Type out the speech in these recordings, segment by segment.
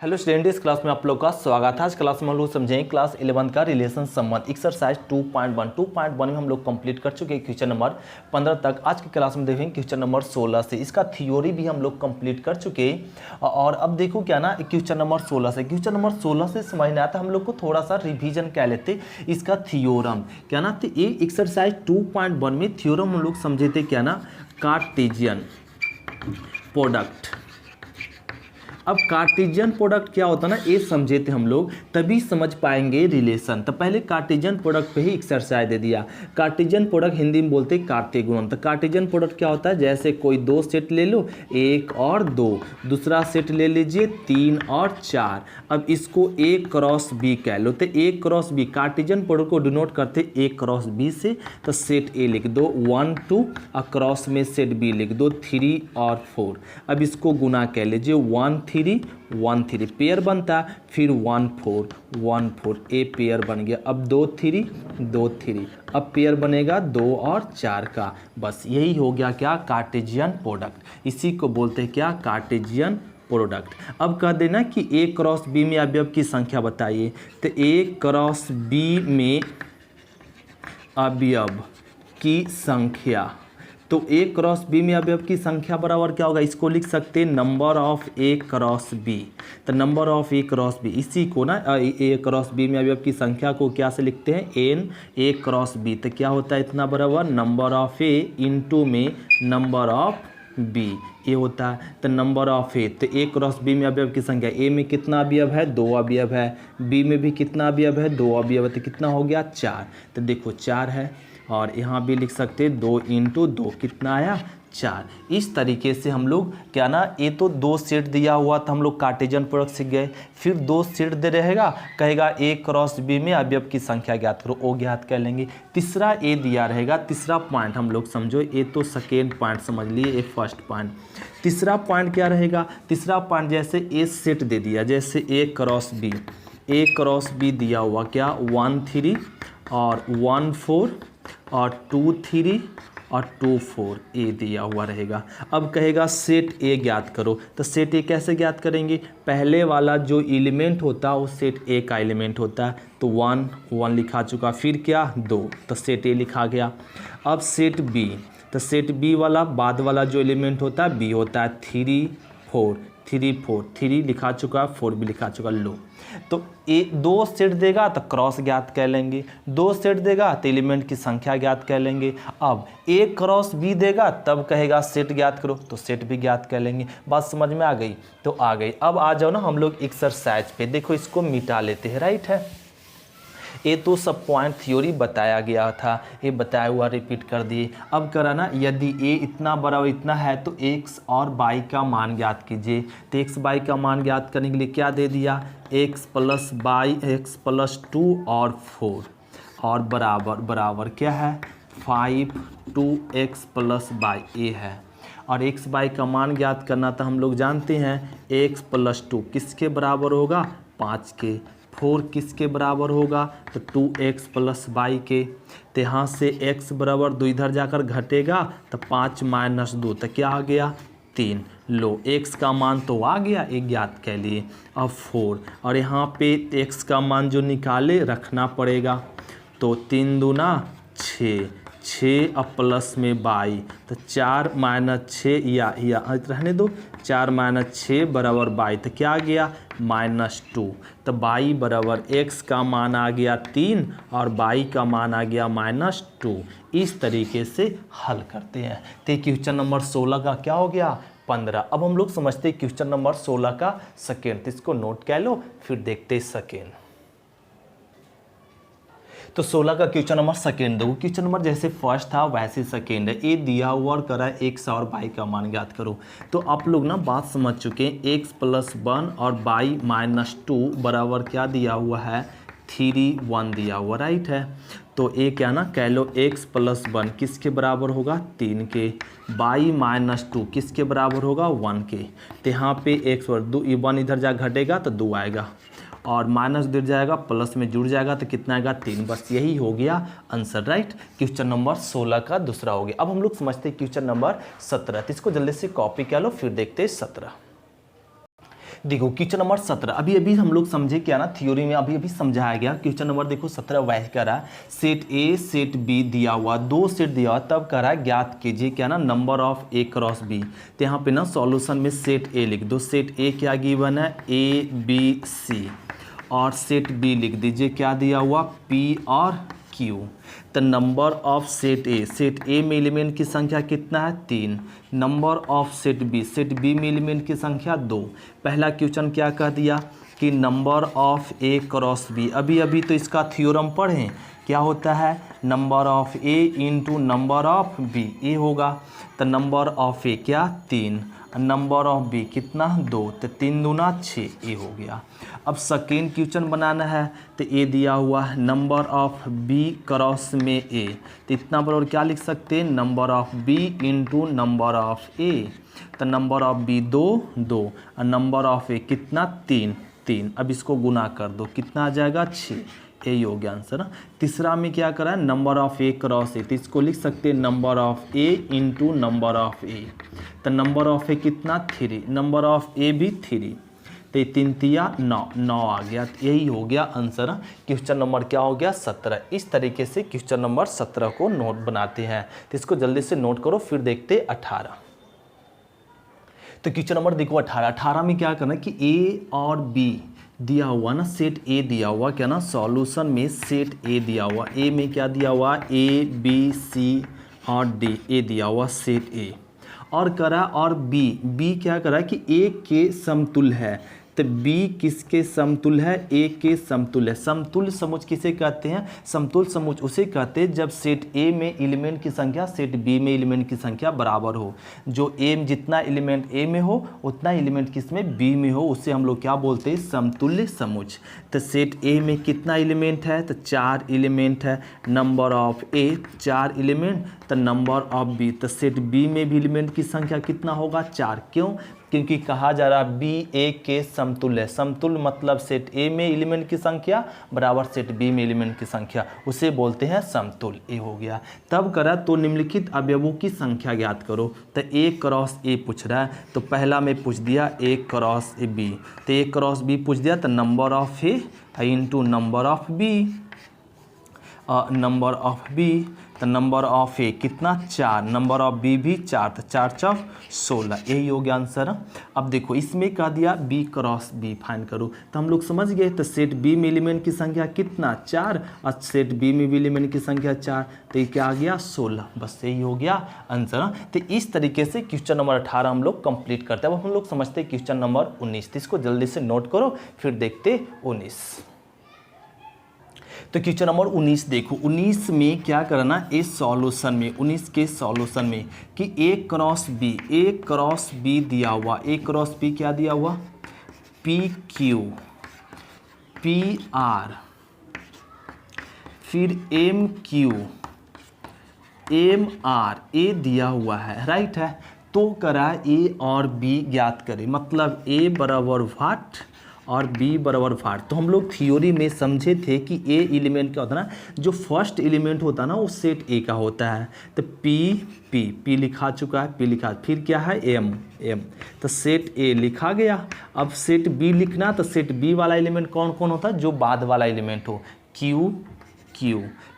Hello student, इस class में आप लोग का स्वागत है। आज क्लास में हम लोग समझेंगे क्लास 11 का रिलेशन संबंध एक्सरसाइज 2.1 में हम लोग कंप्लीट कर चुके हैं क्वेश्चन नंबर 15 तक। आज की क्लास में देखेंगे क्वेश्चन नंबर 16 से। इसका थ्योरी भी हम लोग कंप्लीट कर चुके हैं। और अब देखो क्या ना, क्वेश्चन नंबर 16 से समझने आता हम लोग को थोड़ा सा रिविजन कह लेते इसका थ्योरम क्या ना। तो ये एक्सरसाइज 2.1 में थ्योरम हम लोग समझे थे क्या ना, कार्टेशियन प्रोडक्ट। अब कार्टेशियन प्रोडक्ट क्या होता है ना, ये समझे थे हम लोग, तभी समझ पाएंगे रिलेशन। तो पहले कार्टेशियन प्रोडक्ट पे ही एक्सरसाइज दे दिया। कार्टेशियन प्रोडक्ट हिंदी में बोलते हैं कार्टे गुणन। तो कार्टेशियन प्रोडक्ट क्या होता है, जैसे कोई दो सेट ले लो, 1 और 2, दूसरा सेट ले लीजिए 3 और 4। अब इसको A क्रॉस B कह लो। तो A cross B Cartesian product को डिनोट करते A क्रॉस B से। तो सेट A लिख दो 1 2 और क्रॉस में सेट B लिख दो 3 और 4। अब इसको गुना कह लीजिए 1 3 पेयर बनता, फिर 1 4 ए पेयर बन गया। अब 2 3 अब पेयर बनेगा 2 और 4 का। बस यही हो गया क्या, कार्टेशियन प्रोडक्ट। इसी को बोलते हैं क्या, कार्टेशियन प्रोडक्ट। अब कह देना कि ए क्रॉस बी में अवयव की संख्या बताइए। तो ए क्रॉस बी में अवयव की संख्या, तो ए क्रॉस बी में अवयव की संख्या बराबर क्या होगा, इसको लिख सकते हैं number of A cross B. तो number of A cross B, इसी को ना ए क्रॉस बी में अवयव की संख्या को क्या से लिखते हैं, एन ए क्रॉस बी। तो क्या होता है इतना बराबर नंबर ऑफ ए इंटू में नंबर ऑफ बी, ये होता है। तो नंबर ऑफ ए, तो ए क्रॉस बी में अवयव की संख्या, ए में कितना अवयव है, 2 अवयव है, बी में भी कितना अवयव है, 2 अवयव है। तो कितना हो गया 4। तो देखो 4 है, और यहाँ भी लिख सकते हैं 2 इंटू 2, कितना आया 4। इस तरीके से हम लोग क्या ना, ये तो 2 सेट दिया हुआ था, हम लोग कार्टेशियन प्रोडक्ट सीख गए। फिर 2 सेट दे रहेगा, कहेगा ए क्रॉस बी में अवयव की संख्या ज्ञात करो, ओ ज्ञात कर लेंगे। तीसरा ए दिया रहेगा, तीसरा पॉइंट हम लोग समझो, ये तो सेकेंड पॉइंट समझ लिए, ये फर्स्ट पॉइंट। तीसरा पॉइंट क्या रहेगा, तीसरा पॉइंट जैसे ए सेट दे दिया, जैसे ए क्रॉस बी दिया हुआ क्या 1 3 और 1 4 और 2 3 और 2 4 ए दिया हुआ रहेगा। अब कहेगा सेट ए ज्ञात करो। तो सेट ए कैसे ज्ञात करेंगे, पहले वाला जो एलिमेंट होता है वो सेट ए का एलिमेंट होता है। तो 1 लिखा चुका, फिर क्या 2, तो सेट ए लिखा गया। अब सेट बी, तो सेट बी वाला बाद वाला जो एलिमेंट होता है बी होता है 3 4 लिखा चुका, 4 भी लिखा चुका। लो, तो ए 2 सेट देगा तो क्रॉस ज्ञात कर लेंगे, 2 सेट देगा तो एलिमेंट की संख्या ज्ञात कर लेंगे। अब ए क्रॉस बी देगा तब कहेगा सेट ज्ञात करो, तो सेट भी ज्ञात कर लेंगे। बात समझ में आ गई, तो आ गई। अब आ जाओ ना हम लोग एक्सरसाइज पे, देखो इसको मिटा लेते हैं, राइट है। ये तो सब पॉइंट थ्योरी बताया गया था, ये बताया हुआ रिपीट कर दिए। अब कराना, यदि ए इतना बड़ा इतना है तो एक्स और वाई का मान ज्ञात कीजिए। तो एक्स वाई का मान ज्ञात करने के लिए क्या दे दिया, X plus Y, X plus 2 और 4 और बराबर क्या है 5 2x प्लस वाई, ए है। और एक्स वाई का मान ज्ञात करना था, हम लोग जानते हैं एक्स प्लस 2 किसके बराबर होगा, 5 के। 4 किसके बराबर होगा, तो 2x प्लस वाई के। तो यहाँ से x बराबर 2 इधर जाकर घटेगा, तो 5 माइनस 2, तो क्या आ गया 3। लो, x का मान तो आ गया, एक ज्ञात के लिए। अब 4 और यहाँ पे x का मान जो निकाले रखना पड़ेगा। तो 3 दूना 6 अब प्लस में 22, तो 4 माइनस 6 या रहने दो, 4 माइनस 6 बराबर 22, तो क्या आ गया -2। तो 22 बराबर x का मान आ गया 3 और y का मान आ गया -2। इस तरीके से हल करते हैं। तो क्वेश्चन नंबर 16 का क्या हो गया 15। अब हम लोग समझते हैं क्वेश्चन नंबर 16 का सेकेंड। तो इसको नोट कर लो, फिर देखते हैं सेकेंड। तो 16 का क्वेश्चन नंबर सेकेंड दो, क्वेश्चन नंबर जैसे फर्स्ट था वैसे सेकेंड है। ए दिया हुआ और करा एक्स और वाई का मान ज्ञात करो। तो आप लोग ना बात समझ चुके हैं, एक्स प्लस 1 और वाई माइनस 2 बराबर क्या दिया हुआ है 3 1 दिया हुआ, राइट है। तो ए क्या ना कह लो एक्स प्लस 1 किसके बराबर होगा 3 के, वाई माइनस 2 किसके बराबर होगा 1 के। तो यहाँ पे एक्स और 2 1 इधर जा घटेगा तो 2 आएगा, और माइनस जुड़ जाएगा प्लस में जुड़ जाएगा तो कितना आएगा 3। बस यही हो गया आंसर, राइट। क्वेश्चन नंबर 16 का दूसरा हो गया। अब हम लोग समझते हैं क्वेश्चन नंबर 17। तो इसको जल्दी से कॉपी कर लो, फिर देखते हैं 17। देखो क्वेश्चन नंबर 17 अभी अभी हम लोग समझे क्या ना, थ्योरी में अभी अभी समझाया गया। क्वेश्चन नंबर देखो 17 वह करा सेट ए सेट बी दिया हुआ, दो सेट दिया हुआ, तब करा ज्ञात कीजिए क्या ना number of A cross B. तो यहाँ पे ना सॉल्यूशन में सेट ए लिख दो। सेट ए क्या गिवन है, ए बी सी, और सेट बी लिख दीजिए क्या दिया हुआ, पी और क्यू। तो नंबर ऑफ सेट ए में एलिमेंट की संख्या कितना है, 3। नंबर ऑफ सेट बी में एलिमेंट की संख्या 2। पहला क्वेश्चन क्या कह दिया कि number of A cross B, अभी अभी तो इसका थ्योरम पढ़ें, क्या होता है number of A into number of B, A होगा। तो नंबर ऑफ ए क्या 3, नंबर ऑफ बी कितना 2, तो 3 दूना 6, ए हो गया। अब सेकेंड क्वेश्चन बनाना है, तो ए दिया हुआ है नंबर ऑफ बी क्रॉस में ए, तो इतना बराबर क्या लिख सकते हैं, number of B into number of A. तो नंबर ऑफ बी 2 2 और नंबर ऑफ ए कितना 3 3। अब इसको गुना कर दो, कितना आ जाएगा 6, यही हो गया आंसर। तीसरा में क्या करा है number of A cross A, तो इसको लिख सकते हैं number of A into number of A. तो नंबर ऑफ ए कितना 3, नंबर ऑफ ए भी 3, तो ये 3 तिया 9 आ गया। तो यही हो गया आंसर। क्वेश्चन नंबर क्या हो गया 17। इस तरीके से क्वेश्चन नंबर 17 को नोट बनाते हैं। तो इसको जल्दी से नोट करो, फिर देखते 18। तो क्वेश्चन नंबर देखो 18 में क्या करना है कि ए और बी दिया हुआ ना, सेट ए दिया हुआ क्या ना, सॉल्यूशन में सेट ए दिया हुआ, ए में क्या दिया हुआ, ए बी सी और डी, ए दिया हुआ सेट ए, और करा और बी क्या करा कि ए के समतुल्य है। तो बी किसके समतुल्य है, ए के समतुल्य है। समतुल्य समुच्चय किसे कहते हैं, समतुल्य समुच्चय उसे कहते हैं जब सेट ए में एलिमेंट की संख्या सेट बी में एलिमेंट की संख्या बराबर हो। जो ए में जितना एलिमेंट ए में हो उतना एलिमेंट किसमें बी में हो, उससे हम लोग क्या बोलते हैं, समतुल्य समुच्चय। तो सेट ए में कितना एलिमेंट है, तो 4 एलिमेंट है। नंबर ऑफ ए 4 एलिमेंट, तो नंबर ऑफ बी, तो सेट बी में भी एलिमेंट की संख्या कितना होगा 4। क्यों, क्योंकि कहा जा रहा बी ए के समतुल्य। समतुल्य मतलब सेट ए में एलिमेंट की संख्या बराबर सेट बी में एलिमेंट की संख्या, उसे बोलते हैं समतुल्य। ए हो गया। तब करा तो निम्नलिखित अवयवों की संख्या ज्ञात करो। तो ए क्रॉस ए पूछ रहा है, तो पहला में पूछ दिया ए क्रॉस ए बी, तो ए क्रॉस बी पूछ दिया, तो number of A into number of B, number of B, तो नंबर ऑफ ए कितना 4, नंबर ऑफ बी भी 4, तो 4 4 16, यही हो गया आंसर। अब देखो इसमें कह दिया बी क्रॉस बी फाइंड करो, तो हम लोग समझ गए। तो सेट बी में एलिमेंट की संख्या कितना 4, और सेट बी में भी एलिमेंट की संख्या 4, तो ये क्या आ गया 16, बस यही हो गया आंसर। तो इस तरीके से क्वेश्चन नंबर 18 हम लोग कंप्लीट करते हैं। अब हम लोग समझते हैं क्वेश्चन नंबर 19, तो इसको जल्दी से नोट करो, फिर देखते 19। तो क्वेश्चन नंबर 19 देखो, 19 में क्या करना, इस सॉल्यूशन में 19 के सॉल्यूशन में कि ए क्रॉस बी दिया हुआ, ए क्रॉस बी क्या दिया हुआ, पी क्यू पी आर, फिर एम क्यू एम आर, ए दिया हुआ है, राइट है। तो करा ए और बी ज्ञात करें, मतलब ए बराबर व्हाट और बी बराबर फाट। तो हम लोग थ्योरी में समझे थे कि ए एलिमेंट क्या होता है ना, जो फर्स्ट एलिमेंट होता है ना वो सेट ए का होता है। तो पी लिखा चुका है, पी लिखा, फिर क्या है एम, तो सेट ए लिखा गया। अब सेट बी लिखना, तो सेट बी वाला एलिमेंट कौन कौन होता है, जो बाद वाला एलिमेंट हो, क्यू,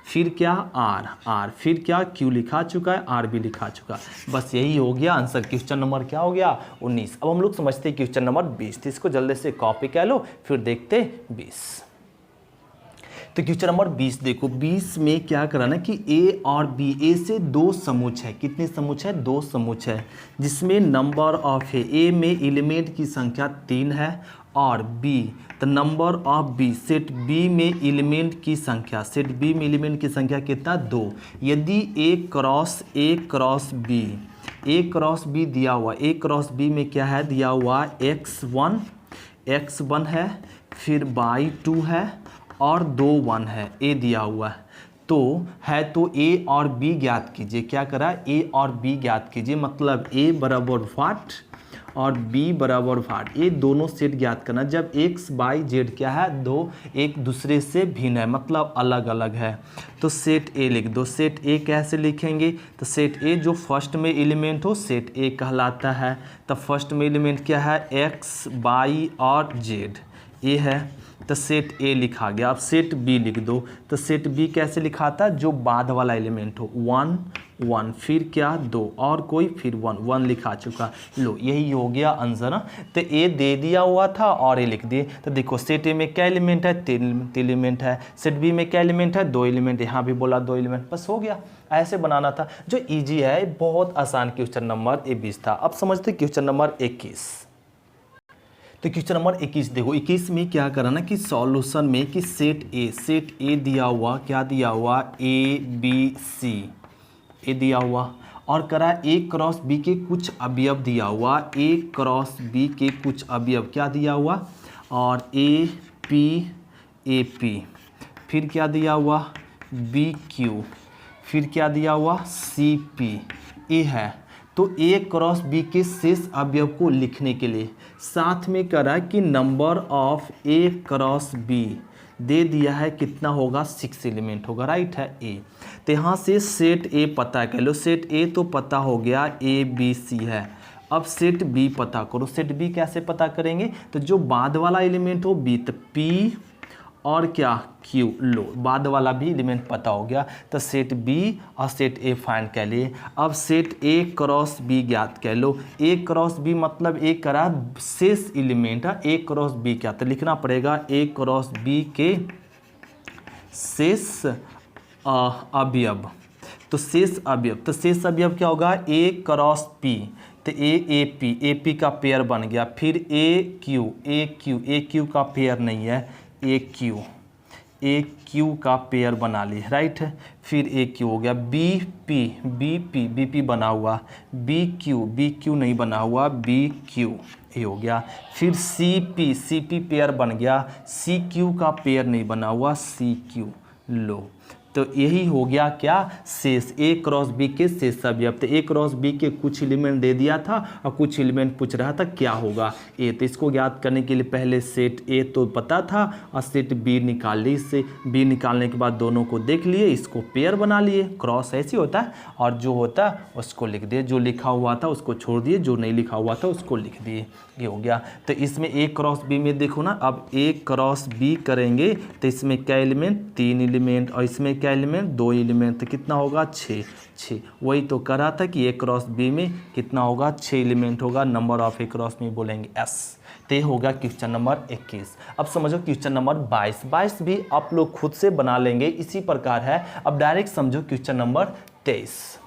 फिर क्या आर, फिर क्या क्यू लिखा चुका है, आर भी लिखा चुका, बस यही हो गया आंसर। क्वेश्चन नंबर क्या हो गया 19। अब हम लोग समझते हैं क्वेश्चन नंबर 20, तो इसको जल्दी से कॉपी कर लो, फिर देखते 20। तो क्वेश्चन नंबर 20 देखो, 20 में क्या कराना कि ए और बी, ए से 2 समुच्चय है। कितने समुच्चय है, 2 समुच्चय है, जिसमें नंबर ऑफ ए में एलिमेंट की संख्या 3 है, और बी, तो number of B, set B में एलिमेंट की संख्या, सेट बी में एलिमेंट की संख्या कितना 2। यदि ए क्रॉस बी दिया हुआ, ए क्रॉस बी में क्या है दिया हुआ, x1 है, फिर y2 है, और 2 1 है, ए दिया हुआ है। तो ए और बी ज्ञात कीजिए। क्या करा, ए और बी ज्ञात कीजिए, मतलब ए बराबर व्हाट और बी बराबर भाट, ये दोनों सेट ज्ञात करना जब एक्स बाई जेड क्या है, दो एक दूसरे से भिन्न है, मतलब अलग अलग है। तो सेट ए लिख दो। सेट ए कैसे लिखेंगे, तो सेट ए जो फर्स्ट में एलिमेंट हो सेट ए कहलाता है। तो फर्स्ट में एलिमेंट क्या है, एक्स बाई और जेड, ए है, तो सेट ए लिखा गया। अब सेट बी लिख दो। तो सेट बी कैसे लिखाता है, जो बाद वाला एलिमेंट हो, 1 1 फिर क्या 2 और कोई फिर 1 1 लिखा चुका। लो यही हो गया आंसर ना। तो ए दे दिया हुआ था और ए लिख दिए। तो देखो सेट ए में क्या एलिमेंट है, 3 एलिमेंट है। सेट बी में क्या एलिमेंट है, 2 एलिमेंट, यहाँ भी बोला 2 एलिमेंट, बस हो गया। ऐसे बनाना था, जो ईजी है, बहुत आसान क्वेश्चन नंबर 21 था। अब समझते क्वेश्चन नंबर 21। तो क्वेश्चन नंबर 21 देखो, 21 में क्या करना कि सॉल्यूशन में कि सेट ए दिया हुआ, क्या दिया हुआ, ए बी सी ए दिया हुआ, और करा ए क्रॉस बी के कुछ अवयव दिया हुआ, ए क्रॉस बी के कुछ अवयव क्या दिया हुआ, और ए पी, फिर क्या दिया हुआ, बी क्यू, फिर क्या दिया हुआ, सी पी, ए है। तो ए क्रॉस बी के शेष अवयव को लिखने के लिए साथ में करा कि number of A cross B दे दिया है, कितना होगा, 6 एलिमेंट होगा, राइट है ए। तो यहाँ से सेट ए पता कर लो। सेट ए तो पता हो गया, ए बी सी है। अब सेट बी पता करो। सेट बी कैसे पता करेंगे, तो जो बाद वाला एलिमेंट हो बी, तो पी और क्या क्यू, लो बाद वाला भी एलिमेंट पता हो गया। तो सेट बी और सेट ए फाइंड कर लिए। अब सेट ए क्रॉस बी ज्ञात कर लो। ए क्रॉस बी मतलब ए करा शेष एलिमेंट है, ए क्रॉस बी क्या, तो लिखना पड़ेगा ए क्रॉस बी के शेष अवयव। तो शेष अवयव, तो शेष अवयव क्या होगा, ए क्रॉस पी, तो ए पी का पेयर बन गया। फिर ए क्यू का पेयर नहीं है, ए क्यू का पेयर बना ली, राइट है। फिर ए क्यू हो गया। बी पी बना हुआ, बी क्यू नहीं बना हुआ, बी क्यू ए हो गया। फिर सी पी पेयर बन गया, सी क्यू का पेयर नहीं बना हुआ, सी क्यू, लो। तो यही हो गया क्या, शेष, ए क्रॉस बी के शेष अवयव। तो ए क्रॉस बी के कुछ एलिमेंट दे दिया था और कुछ एलिमेंट पूछ रहा था क्या होगा ए। तो इसको ज्ञात करने के लिए पहले सेट ए तो पता था और सेट बी निकाल ली। इससे बी निकालने के बाद दोनों को देख लिए, इसको पेयर बना लिए, क्रॉस ऐसे होता है, और जो होता है उसको लिख दिए, जो लिखा हुआ था उसको छोड़ दिए, जो नहीं लिखा हुआ था उसको लिख दिए, ये हो गया। तो इसमें ए क्रॉस बी में देखो ना, अब ए क्रॉस बी करेंगे तो इसमें क्या एलिमेंट, 3 एलिमेंट, और इसमें क्या एलिमेंट, 2 एलिमेंट, तो कितना होगा, 6। वही तो करा था कि ए क्रॉस बी में कितना होगा, 6 एलिमेंट होगा। नंबर ऑफ ए क्रॉस में बोलेंगे एस। तो ये होगा क्वेश्चन नंबर 21। अब समझो क्वेश्चन नंबर 22 भी आप लोग खुद से बना लेंगे, इसी प्रकार है। अब डायरेक्ट समझो क्वेश्चन नंबर 23।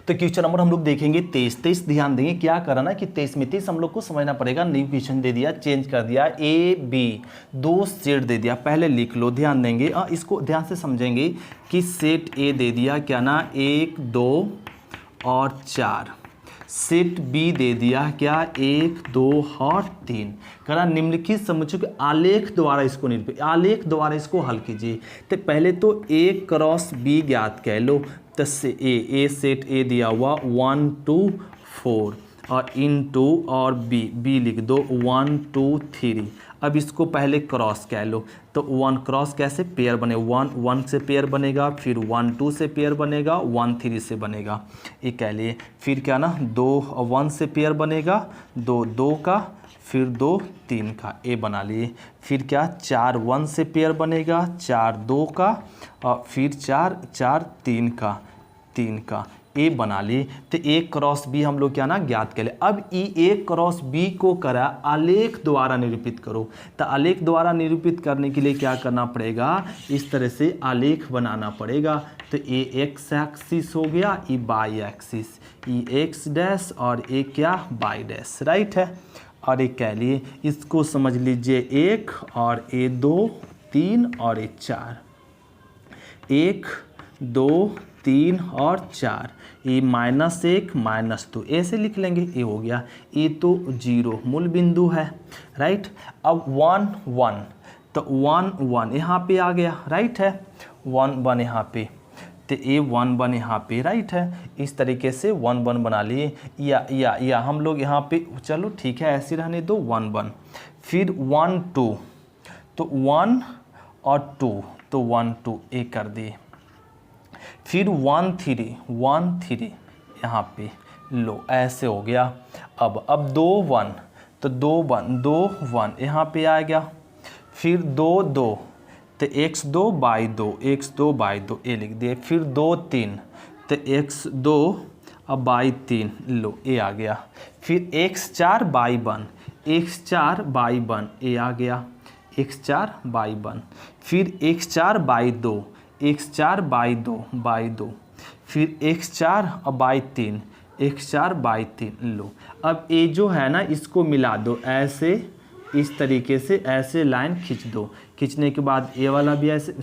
तो क्वेश्चन नंबर हम लोग देखेंगे 23 ध्यान देंगे क्या करना कि 23 हम लोग को समझना पड़ेगा। न्यू क्वेश्चन दे दिया, चेंज कर दिया, ए बी 2 सेट दे दिया, पहले लिख लो, ध्यान देंगे, इसको ध्यान से समझेंगे कि सेट ए दे दिया क्या ना, 1 2 और 4। सेट बी दे दिया क्या, 1 2 और 3। करा निम्नलिखित समुच्चय के आलेख द्वारा इसको आलेख द्वारा इसको हल कीजिए। तो पहले तो ए क्रॉस बी ज्ञात कर लो। तो ए सेट ए दिया हुआ 1 2 4 और इनटू और बी लिख दो 1 2 3। अब इसको पहले क्रॉस कह लो। तो 1 क्रॉस कैसे, पेयर बने, 1 1 से पेयर बनेगा, फिर 1 2 से पेयर बनेगा, 1 3 से बनेगा, ये कह लिए। फिर क्या ना 2 1 से पेयर बनेगा, 2 2 का, फिर 2 3 का, ए बना लिए। फिर क्या 4 1 से पेयर बनेगा, 4 2 का, और फिर 4 4 3 का, ए बना लिए। तो ए क्रॉस बी हम लोग क्या ना ज्ञात कर ले। अब ए क्रॉस बी को करा आलेख द्वारा निरूपित करो। तो आलेख द्वारा निरूपित करने के लिए क्या करना पड़ेगा, इस तरह से आलेख बनाना पड़ेगा। तो ए एक्स एक्सिस हो गया, ई वाई एक्सिस, ई एक्स डैश और ए क्या वाई डैश, राइट है। और एक कह लिए, इसको समझ लीजिए 1 और ए 2 3 और ए 4, 1 2 3 और 4, ए -1 -2, ऐसे लिख लेंगे, ए हो गया। ए तो 0 मूल बिंदु है, राइट। अब 1 1, तो 1 1 यहाँ पे आ गया, राइट है, 1 1 यहाँ पे। तो A11 यहाँ पे राइट है। इस तरीके से 1 1 बना लिए, या हम लोग यहाँ पे चलो ठीक है ऐसे रहने दो 1 1, फिर 1 2, तो 1 और 2, तो 1 2 ए कर दिए, फिर 1 3 यहाँ पे लो ऐसे हो गया। अब 2 1, तो 2 1 यहाँ पे आ गया, फिर 2 2, तो x2/2 ए लिख दिए, फिर 2 3, तो x2/3 लो ए आ गया, फिर x4/1 ए आ गया, x4/1, फिर x4/2 फिर x4/3 लो। अब ए जो है ना इसको मिला दो ऐसे, इस तरीके से ऐसे लाइन खींच दो, खींचने के बाद ए वाला भी ऐसे,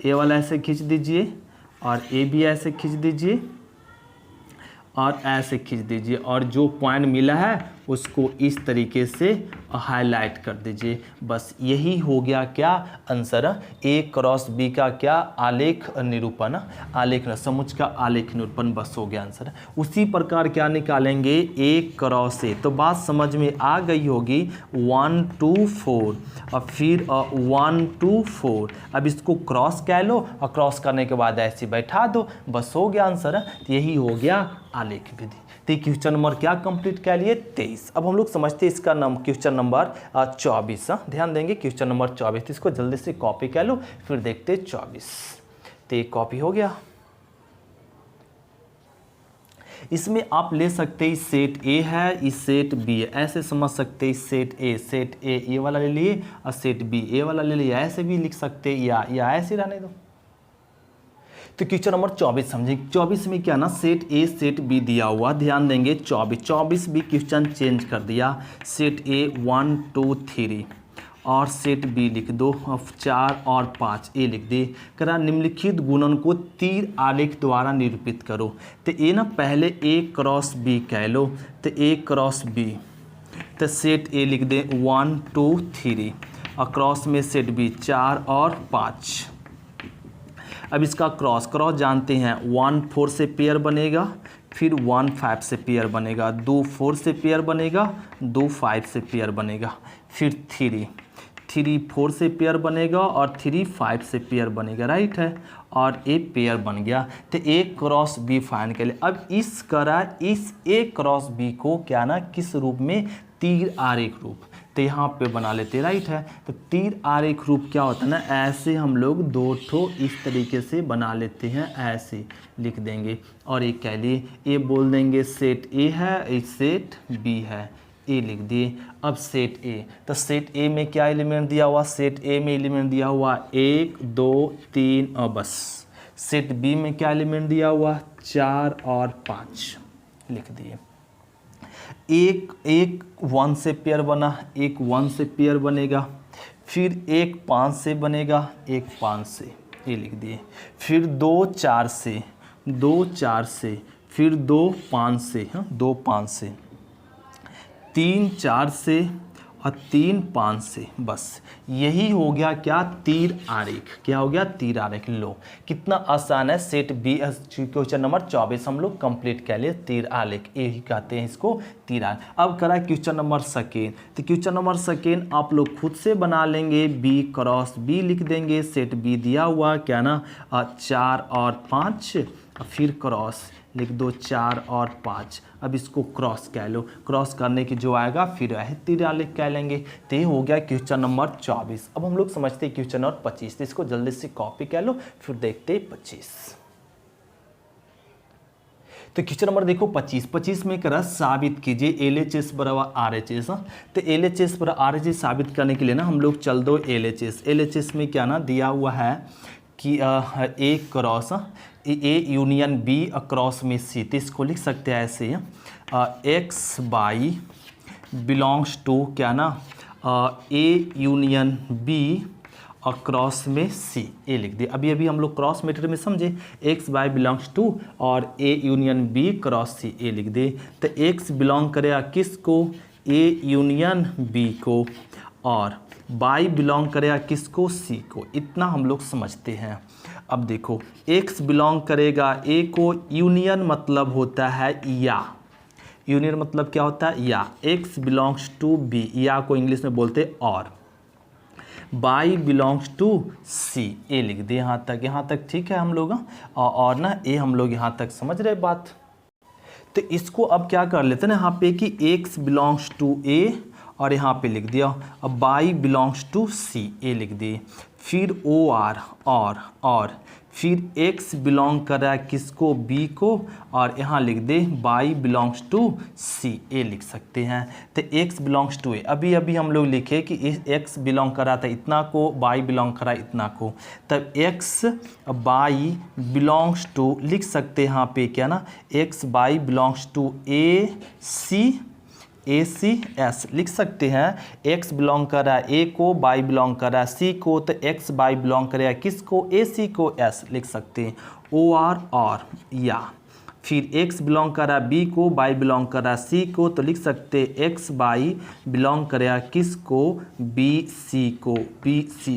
ए वाला ऐसे खींच दीजिए और ए भी ऐसे खींच दीजिए और ऐसे खींच दीजिए, और जो पॉइंट मिला है उसको इस तरीके से हाईलाइट कर दीजिए। बस यही हो गया क्या आंसर, A क्रॉस B का क्या आलेख निरूपण, आलेख समुच्च का आलेख निरूपण, बस हो गया आंसर। उसी प्रकार क्या निकालेंगे A क्रॉस A, तो बात समझ में आ गई होगी। 1 2 4 और फिर 1 2 4, अब इसको क्रॉस कह लो और क्रॉस करने के बाद ऐसे बैठा दो, बस हो गया आंसर। यही हो गया आलेख विधि। तो क्वेश्चन नंबर क्या कंप्लीट कर लिए 23। अब हम लोग समझते हैं इसका क्वेश्चन नंबर 24। ध्यान देंगे क्वेश्चन नंबर 24, इसको जल्दी से कॉपी कर लो, फिर देखते 24। तो ये कॉपी हो गया। इसमें आप ले सकते हैं सेट ए है, इस सेट बी है, ऐसे समझ सकते हैं सेट ए वाला ले लिए और सेट बी ए वाला ले लिया, ऐसे भी लिख सकते हैं या ऐसे रहने दो। तो क्वेश्चन नंबर 24 समझिए। 24 में क्या ना सेट ए सेट बी दिया हुआ, ध्यान देंगे 24 भी क्वेश्चन चेंज कर दिया, सेट ए 1 2 3 और सेट बी लिख दो, अब 4 और 5 ए लिख दे। करा निम्नलिखित गुणन को तीर आलेख द्वारा निरूपित करो। तो ए ना पहले ए क्रॉस बी कह लो, तो ए क्रॉस बी, तो सेट ए लिख दे 1 2 3 और क्रॉस में सेट बी 4 और 5। अब इसका क्रॉस जानते हैं, 1 4 से पेयर बनेगा, फिर 1 5 से पेयर बनेगा, 2 4 से पेयर बनेगा, 2 5 से पेयर बनेगा, फिर 3 4 से पेयर बनेगा और 3 5 से पेयर बनेगा, राइट है, और ए पेयर बन गया। तो ए क्रॉस बी फाइन के लिए अब इस ए क्रॉस बी को क्या ना किस रूप में, तीर आरेख रूप, तो यहाँ पे बना लेते, राइट है। तो तीर आरेख रूप क्या होता है ना, ऐसे हम लोग 2 ठो इस तरीके से बना लेते हैं, ऐसे लिख देंगे और एक कह लिए ए बोल देंगे सेट ए है, एक सेट बी है, ए लिख दिए। अब सेट ए, तो सेट ए में क्या एलिमेंट दिया हुआ, सेट ए में एलिमेंट दिया हुआ 1 2 3 और बस। सेट बी में क्या एलिमेंट दिया हुआ 4 और 5 लिख दिए। एक 1 से पेयर बना, एक 1 से पेयर बनेगा, फिर एक 5 से बनेगा, एक 5 से, ये लिख दिए। फिर 2 4 से, फिर 2 5 से, 2 5 से, 3 4 से और 3 5 से, बस यही हो गया क्या, तीर आरेख। क्या हो गया, तीर आरेख। लो कितना आसान है। सेट बी क्वेश्चन नंबर 24 हम लोग कंप्लीट कर लिए, तीर आलेख, यही कहते हैं इसको, तीर आलेख। अब करा क्वेश्चन नंबर सेकेंड, तो क्वेश्चन नंबर सेकेंड आप लोग खुद से बना लेंगे, बी क्रॉस बी लिख देंगे। सेट बी दिया हुआ क्या ना 4 और 5, फिर क्रॉस लिख दो 4 और 5। अब इसको क्रॉस कह लो, क्रॉस करने की जो आएगा फिर वह तीर आलेख कह लेंगे। तो ये हो गया क्वेश्चन नंबर 24। अब हम लोग समझते हैं क्वेश्चन नंबर 25, तो इसको जल्दी से कॉपी कर लो, फिर देखते हैं 25। तो क्वेश्चन नंबर देखो 25 में करा साबित कीजिए LHS बराबर RHS। तो LHS बराबर RHS साबित करने के लिए ना हम लोग चल दो LHS में क्या ना दिया हुआ है कि A cross A union B cross में सी, तो इसको लिख सकते हैं ऐसे एक्स बाई बिलोंग्स टू क्या ना ए यूनियन बी क्रॉस में सी, ए लिख दिए। अभी हम लोग क्रॉस मेथड में समझे, एक्स बाई बिलोंग्स टू और ए union B cross C, A लिख दिए। तो एक्स बिलोंग करेगा किसको, ए यूनियन बी को, और बाई बिलोंग करेगा किसको, सी को। इतना हम लोग समझते हैं। अब देखो x बिलोंग करेगा a को, यूनियन मतलब होता है या, यूनियन मतलब क्या होता है या, x बिलोंग्स टू b, या को इंग्लिश में बोलते और, y belongs to c, a लिख दे यहाँ तक ठीक है हम लोग, और ना a हम लोग यहाँ तक समझ रहे बात। तो इसको अब क्या कर लेते हैं ना यहाँ पे कि x बिलोंग्स टू a और यहाँ पे लिख दिया, अब y belongs to c, a लिख दिए, फिर ओ आर और फिर x बिलोंग कर रहा है किसको, b को, और यहाँ लिख दे y belongs to c, a लिख सकते हैं। तो x बिलोंग्स टू a, अभी हम लोग लिखे कि x बिलोंग कर रहा था इतना को, y बिलोंग कर रहा है इतना को, तब x y बिलोंग्स टू लिख सकते हैं यहाँ पे क्या ना, x y belongs to a c s लिख सकते हैं। x बिलोंग कर रहा है a को, y बिलोंग कर रहा है c को, तो x y बिलोंग करेगा किसको, a c को s लिख सकते हैं, o r और या, फिर x बिलोंग कर रहा है b को, y बिलोंग कर रहा है c को, तो लिख सकते हैं x y बिलोंग करेगा किसको, b c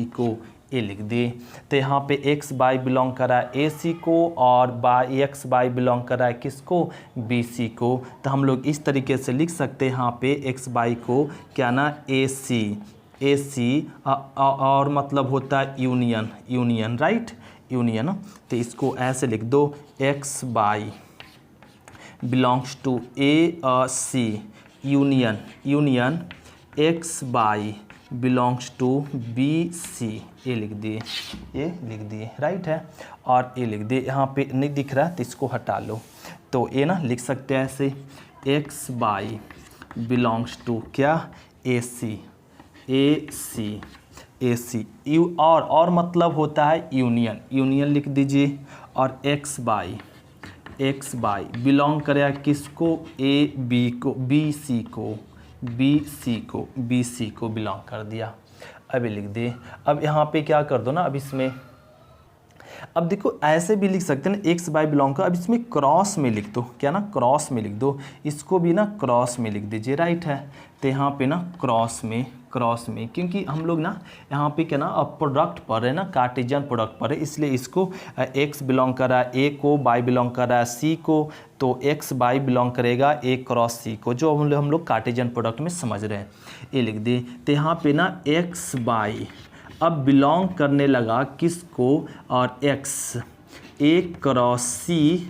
को, ए लिख दे। तो यहाँ पे x y बिलोंग कर रहा है ए सी को, और x y बिलोंग कर रहा है किसको, बी सी को। तो हम लोग इस तरीके से लिख सकते हैं यहाँ पे x y को क्या ना, ए सी और मतलब होता है यूनियन राइट, यूनियन। तो इसको ऐसे लिख दो, x y belongs to A C union x y belongs to B C, A लिख दिए राइट है, और ए लिख दिए। यहाँ पे नहीं दिख रहा तो इसको हटा लो, तो ए ना लिख सकते हैं ऐसे, एक्स बाई बिलोंग्स टू क्या, ए सी और मतलब होता है यूनियन लिख दीजिए, और एक्स बाई बिलोंग करेगा किसको, ए बी को, बी सी को बिलोंग कर दिया। अभी लिख दे, अब यहाँ पे क्या कर दो ना, अब इसमें अब देखो ऐसे भी लिख सकते हैं ना, एक्स बाय बिलोंग का, अब इसमें क्रॉस में लिख दो, क्या ना क्रॉस में लिख दो, इसको भी ना क्रॉस में लिख दीजिए राइट है। तो यहाँ पे ना क्रॉस में क्योंकि हम लोग ना यहाँ पे क्या ना अब प्रोडक्ट पढ़ रहे हैं ना, कार्टेशियन प्रोडक्ट पढ़ रहे, इसलिए इसको एक्स बिलोंग कर रहा है ए को, बाई बिलोंग कर रहा है सी को, तो एक्स बाई बिलोंग करेगा ए क्रॉस सी को, जो हम लोग कार्टेशियन प्रोडक्ट में समझ रहे हैं, ये लिख दे। तो यहाँ पे ना एक्स बाई अब बिलोंग करने लगा किसको, और एक्स ए क्रॉस सी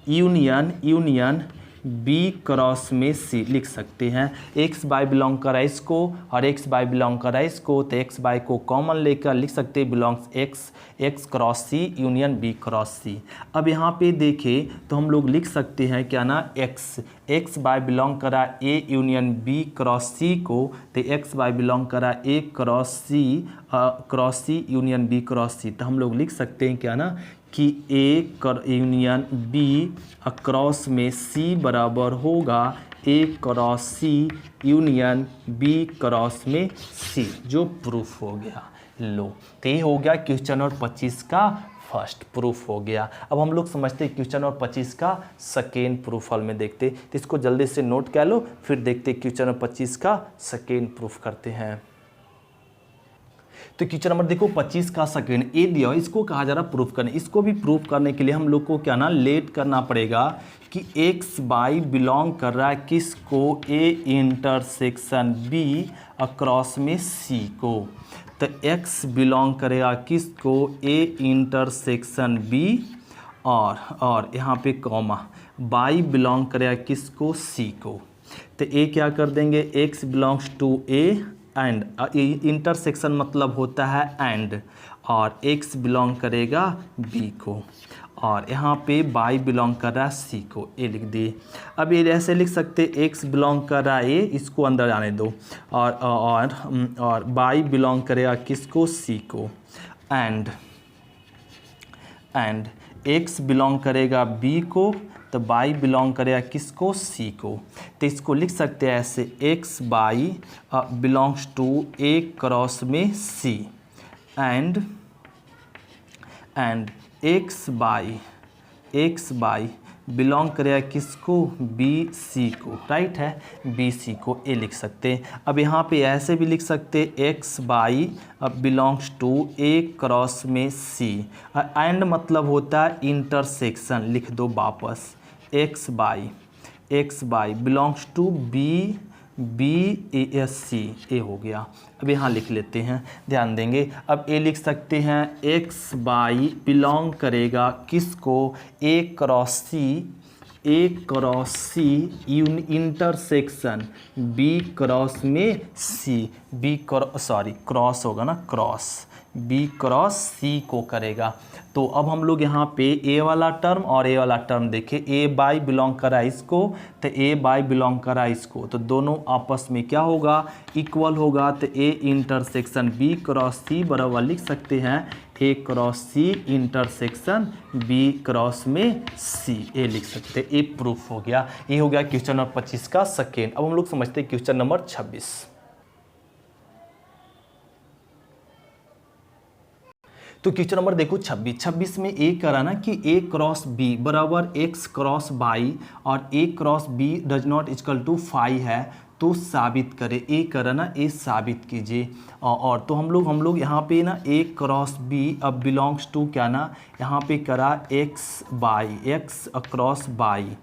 यूनियन बी क्रॉस में सी लिख सकते हैं। एक्स बाय बिलोंग कर रहा है इसको, और एक्स बाय बिलोंग कर रहा है इसको, तो एक्स बाय को कॉमन लेकर लिख सकते हैं बिलोंग्स एक्स क्रॉस सी यूनियन बी क्रॉस सी। अब यहाँ पे देखें तो हम लोग लिख सकते हैं क्या ना, एक्स बाय बिलोंग करा ए यूनियन बी क्रॉस सी को, तो एक्स बाय बिलोंग करा ए क्रॉस सी यूनियन बी क्रॉस सी। तो हम लोग लिख सकते हैं क्या ना कि ए यूनियन बी क्रॉस में सी बराबर होगा ए क्रॉस सी यूनियन बी क्रॉस में सी, जो प्रूफ हो गया। लो, तो ये हो गया क्वेश्चन नंबर 25 का फर्स्ट प्रूफ हो गया। अब हम लोग समझते हैं क्वेश्चन नंबर 25 का सेकेंड प्रूफ हल में देखते, तो इसको जल्दी से नोट कर लो, फिर देखते क्वेश्चन नंबर 25 का सेकेंड प्रूफ करते हैं। तो क्वेश्चन नंबर देखो 25 का सेकेंड ए दिया हो, इसको कहा जा रहा प्रूफ करने। इसको भी प्रूफ करने के लिए हम लोग को क्या ना लेट करना पड़ेगा कि एक्स बाई बिलोंग कर रहा है किसको, ए इंटरसेक्शन बी अक्रॉस में सी को। तो एक्स बिलोंग करेगा किसको, ए इंटरसेक्शन बी, और यहाँ पे कॉमा, बाई बिलोंग करेगा किसको, सी को। तो ए क्या कर देंगे, X belongs to A and, intersection मतलब होता है एंड, और x बिलोंग करेगा b को, और यहाँ पे y बिलोंग कर रहा है c को, ए लिख दिए। अब ये ऐसे लिख सकते x बिलोंग कर रहा है ए, इसको अंदर आने दो, और y बिलोंग करेगा किसको, c को, एंड x बिलोंग करेगा b को, तो बाई बिलोंग करेगा किसको, सी को। तो इसको लिख सकते हैं ऐसे, X by belongs to A cross में C, and X by belong करेगा किसको, बी सी को, राइट है, बी सी को, ए लिख सकते हैं। अब यहाँ पे ऐसे भी लिख सकते X by belongs to A cross में सी, एंड मतलब होता है इंटरसेक्शन, लिख दो वापस, x by belongs to B S C, A हो गया। अब यहाँ लिख लेते हैं, ध्यान देंगे। अब ए लिख सकते हैं एक्स बाई बिलोंग करेगा किसको, A cross C intersection B cross में सी, क्रॉस होगा ना, बी क्रॉस सी को करेगा। तो अब हम लोग यहाँ पे ए वाला टर्म और ए वाला टर्म देखें, ए बाई बिलोंग करा इसको तो ए बाई बिलोंग करा इसको, तो दोनों आपस में क्या होगा, इक्वल होगा। तो A intersection B cross C बराबर लिख सकते हैं A cross C intersection B cross में सी, ए लिख सकते हैं। ए प्रूफ हो गया। ये हो गया क्वेश्चन नंबर 25 का सेकेंड। अब हम लोग समझते हैं क्वेश्चन नंबर 26। तो क्वेश्चन नंबर देखो 26 में ए करा ना कि ए क्रॉस बी बराबर एक्स क्रॉस बाई और A cross B does not equal to 5 है, तो साबित करे। ए करा ना, ए साबित कीजिए। और तो हम लोग यहाँ पे ना ए क्रॉस बी अब बिलोंग्स टू क्या ना, यहाँ पे करा एक्स क्रॉस बाई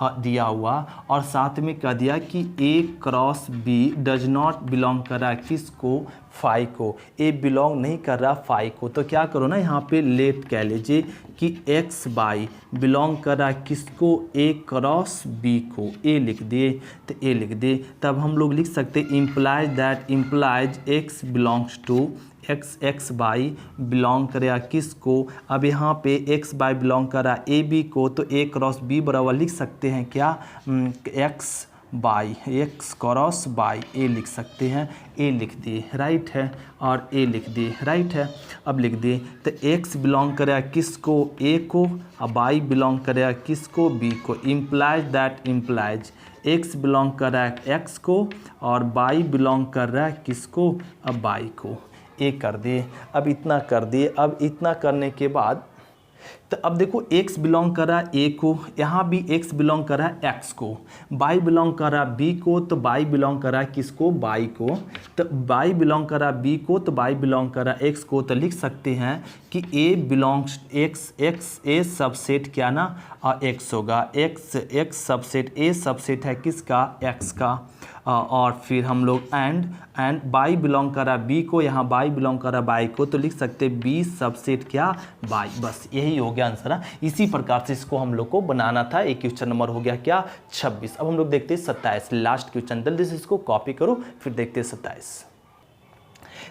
दिया हुआ, और साथ में कह दिया कि A cross B does not belong कर रहा है किसको, फाई को। ए बिलोंग नहीं कर रहा फाई को, तो क्या करो ना, यहाँ पे लेट कह लीजिए कि एक्स बाई बिलोंग कर रहा है किसको, ए क्रॉस बी को, ए लिख दिए। तो ए लिख दिए, तब हम लोग लिख सकते implies that implies X belongs to X by belong करेगा किसको। अब यहाँ पे एक्स बाई बिलोंग करा ए बी को, तो ए क्रॉस बी बराबर लिख सकते हैं क्या, एक्स क्रॉस बाई, ए लिख सकते हैं। ए लिख दिए, राइट है, और ए लिख दिए, राइट है। अब लिख दिए तो एक्स बिलोंग करेगा किसको, ए को, और बाई बिलोंग करेगा किसको, बी को। Implies that implies x belong कर रहा है एक्स को और बाई बिलोंग कर रहा है किसको, अब बाई को। ए कर दिए। अब इतना कर दिए। अब इतना करने के बाद तो अब देखो x बिलोंग कर रहा है ए को, यहाँ भी x बिलोंग कर रहा है x को, y बिलोंग कर रहा है b को, तो y बिलोंग कर रहा है किसको, y को। तो y बिलोंग कर रहा है b को, तो y बिलोंग कर रहा है x को। तो लिख सकते हैं कि a belongs x a subset क्या ना, x होगा। x सबसेट a सबसेट है किसका, x का। और फिर हम लोग एंड बाई बिलोंग कर रहा है बी को, यहाँ बाई बिलोंग कर रहा है बाई को, तो लिख सकते हैं बी सबसेट क्या, बाई। बस यही हो गया आंसर है। इसी प्रकार से इसको हम लोग को बनाना था। एक क्वेश्चन नंबर हो गया क्या, 26। अब हम लोग देखते हैं 27, लास्ट क्वेश्चन। जल्दी से इसको कॉपी करो, फिर देखते हैं 27।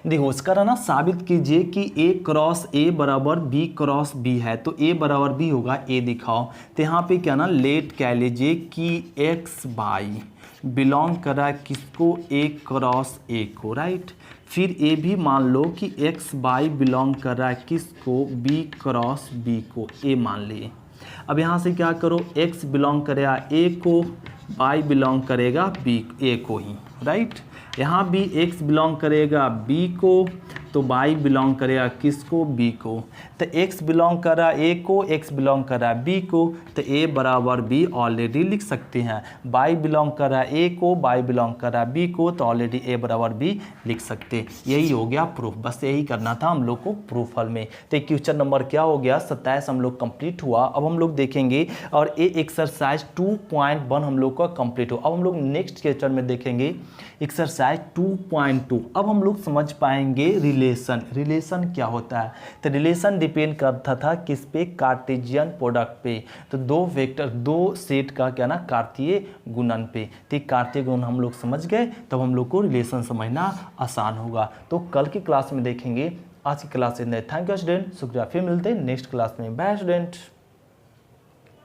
देखो इसका ना साबित कीजिए कि ए क्रॉस ए बराबर बी क्रॉस बी है, तो ए बराबर बी होगा, ए दिखाओ। तो यहाँ पे क्या ना लेट कह लीजिए कि एक्स बाई बिलोंग कर रहा है किसको, ए क्रॉस ए को, राइट। फिर ए भी मान लो कि एक्स बाई बिलोंग कर रहा है किसको, बी क्रॉस बी को, ए मान लिए। अब यहाँ से क्या करो, एक्स बिलोंग करेगा ए को, बाई बिलोंग करेगा बी ए को ही, राइट। यहाँ भी x बिलोंग करेगा b को, तो y बिलोंग करेगा किसको, b को। तो x बिलोंग कर रहा है a को, x बिलोंग कर रहा है b को, तो a बराबर b ऑलरेडी लिख सकते हैं। y बिलोंग कर रहा है a को, y बिलोंग कर रहा है b को, तो ऑलरेडी a बराबर b लिख सकते। यही हो गया प्रूफ। बस यही करना था हम लोग को प्रूफ हल में। तो क्वेश्चन नंबर क्या हो गया, 27 हम लोग कंप्लीट हुआ। अब हम लोग देखेंगे और ये एक्सरसाइज 2.1 हम लोग का कंप्लीट हुआ। अब हम लोग नेक्स्ट क्वेश्चन में देखेंगे एक्सरसाइज 2.2। अब हम लोग समझ पाएंगे रिलेशन क्या होता है। तो रिलेशन डिपेंड करता था किस पे, कार्टेशियन प्रोडक्ट पे। तो दो वेक्टर, दो सेट का क्या ना कार्तीय गुणन पे। तो कार्तीय गुणन हम लोग समझ गए, तब हम लोग को रिलेशन समझना आसान होगा। तो कल की क्लास में देखेंगे। आज की क्लास में थैंक यू स्टूडेंट, शुक्रिया। फिर मिलते हैं नेक्स्ट क्लास में। Bye student.